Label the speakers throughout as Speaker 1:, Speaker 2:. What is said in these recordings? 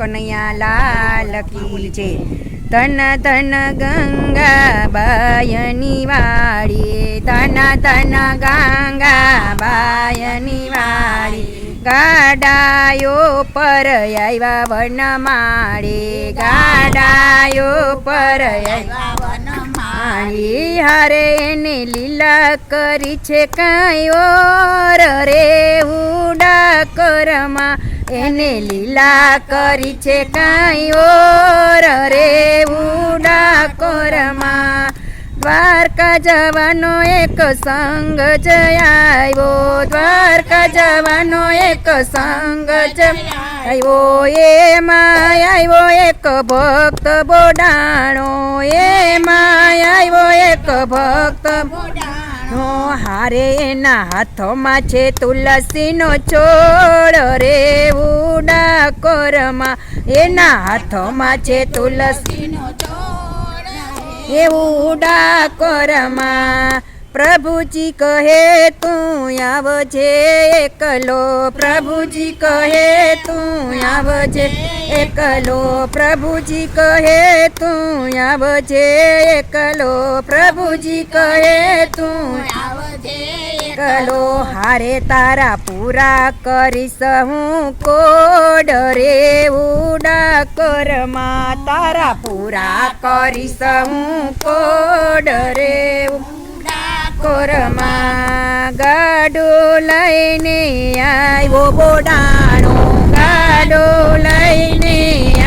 Speaker 1: કનૈયા લાલ કી જય। ધન ધન ગંગાબાયની વાડી, ધન ધન ગંગાબાયની વાડી, ગાડાયો પર આવ્યા વનમાળી, ગાડાયો પર આવ્યા વનમાળી, હારે એને લીલા કરી છે કાંઈ ઓર રે ઉડા કરમાં, એને લીલા કરી છે કાંઈ ઓર રે ઉડા કરમાં। દ્વારકા જવાનો એક સંગ જય આવ્યો, દ્વારકા જવાનો એક સંગ જય આવ્યો, એમાં આવ્યો એક ભક્ત બોડાણો, એમાં આવ્યો એક ભક્ત બોડાણો, હારે એના હાથમાં છે તુલસીનો છોડ રે ઉડા કોરમાં, એના હાથમાં છે તુલસીનો છોડ એ ઉડા કોરમાં। પ્રભુજી કહે તું આવજે એકલો, પ્રભુજી કહે તું આવજે એકલો, પ્રભુજી કહે તું આવજે એકલો, પ્રભુજી કહે તું આવજે એકલો, હારે તારા પૂરા કરીશ હું કોડ રે ઉડા કરમાં, તારા પૂરા કરીશ હું કોડ રે કોરમાં। ગાડો લઈને આવ્યો બોડાણો, ગાડો લઈને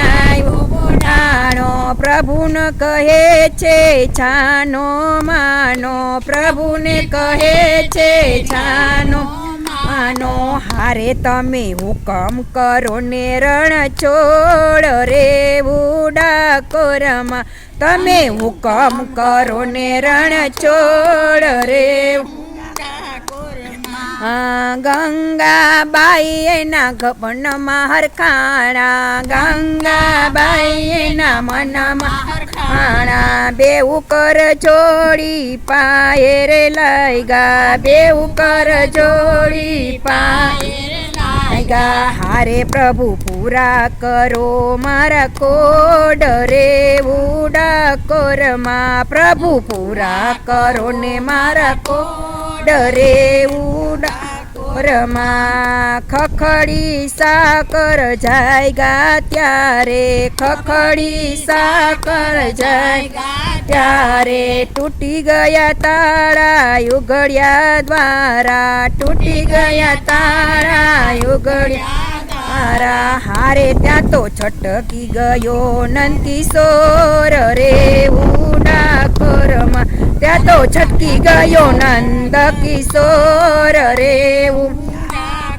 Speaker 1: આવ્યો બોડાણો, પ્રભુને કહે છે છાનો માનો, પ્રભુને કહે છે છાનો માનો, હારે તમે હુકમ કરો ને રણ છોડ રે ઉડા કોરમાં, તમે હુકમ કરો ને રણ છોડ રે ગંગાબાઈ એના ગપનમાં હરખાણા, ગંગાબાઈ એના મનમાં હરખાણા, બેઉ કર જોડી પાયે રે લાગ્યા, બેઉ કર જોડી પાયે લાગ્યા, હારે પ્રભુ પૂરા કરો મારા કોડ રે ઉડા કોરમાં, પ્રભુ પૂરા કરો ને મારા કોડ રે ઉડા કોરમાં। ખખડી સાકર જાયગા ત્યારે, ખખડી સાકર જાયગા ત્યારે, તૂટી ગયા તાળા ઉઘડ્યા દ્વારા, તૂટી ગયા તાળા ઉઘડ્યા દ્વારા, હારે ત્યાં તો છટકી ગયો નંદકિશોર રે ઉડા કોરમાં, ત્યાં તો છટકી ગયો નંદકિશોર રે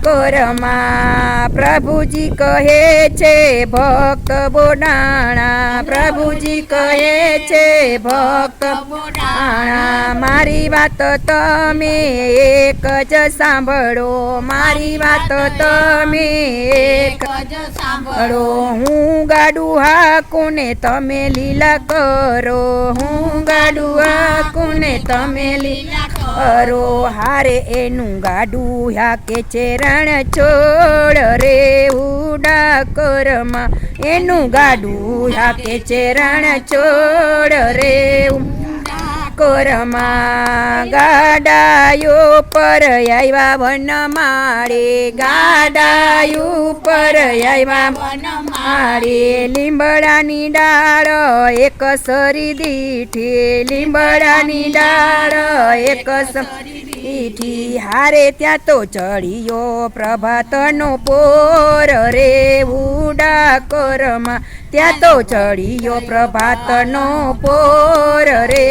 Speaker 1: કોરમાં। પ્રભુજી કહે છે ભક્ત બોડાણા, પ્રભુજી કહે છે ભક્ત બોડાણા, મારી વાત તમે એક જ સાંભળો, મારી વાત તમે એક જ સાંભળો, હું ગાડું હાકું ને તમે લીલા કરો, હું ગાડું હાકું ને તમે લીલા કરો, હારે એનું ગાડું હાકે છે રણ છોડ રે ઉડા કોરમાં, એનું ગાડું હાકે છે રણ છોડ રે કોરમાં। ગાડાયો પર આવ્યા વનમાળે, ગાડાયો પર આવ્યા વનમાળે, લીંબડાની ડાળ એક સરી દીઠી, લીંબડાની ડાળ એક સરી, હારે ત્યાં તો ચડિયો પ્રભાતનો પોર રે ઉડા કોરમાં, ત્યાં તો ચડિયો પ્રભાતનો પોર રે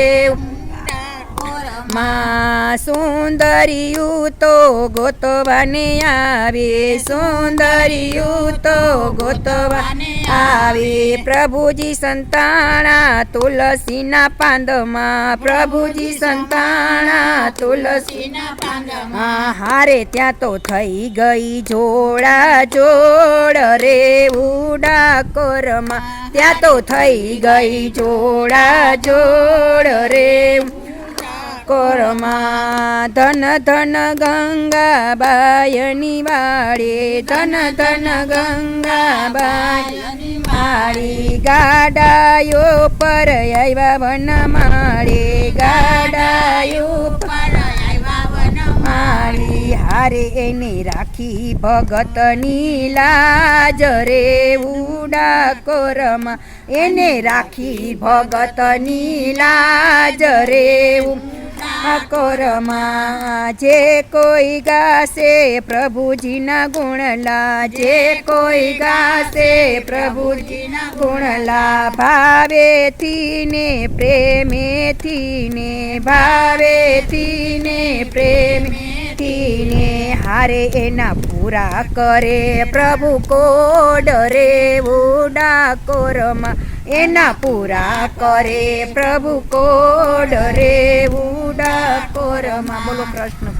Speaker 1: માં। સુંદરિયું તો ગોતવાને આવે, સુંદરિયું તો ગોતવાને આવે, પ્રભુજી સંતાણા તુલસીના પાંદમાં, પ્રભુજી સંતાણા તુલસીના પાંદમાં, હારે ત્યાં તો થઈ ગઈ જોડા જોડ રે ઉડા કોરમાં, ત્યાં તો થઈ ગઈ જોડા જોડ રે ડાકોરમાં ધન ધન ગંગાબાયની વાડે ધન ધન ગંગાબાયની વાડી ગાડાયો પર આવ્યા વનમાળે ગાડાયો પર આવ્યા વનમાળી હારે એને રાખી ભગતની લાજ રે ડાકોરમાં એને રાખી ભગતની લાજ રે ડાકોરમાં જે કોઈ ગાશે પ્રભુજીના ગુણલા જે કોઈ ગાશે પ્રભુજીના ગુણલા ભાવેથી ને પ્રેમેથી ને ભાવેથી ને પ્રેમેથી ને હારે એના પૂરા કરે પ્રભુ કોડ રે ડાકોરમાં એના પૂરા કરે પ્રભુ કોડ રે ડાકોરમાં. બોલો કૃષ્ણ.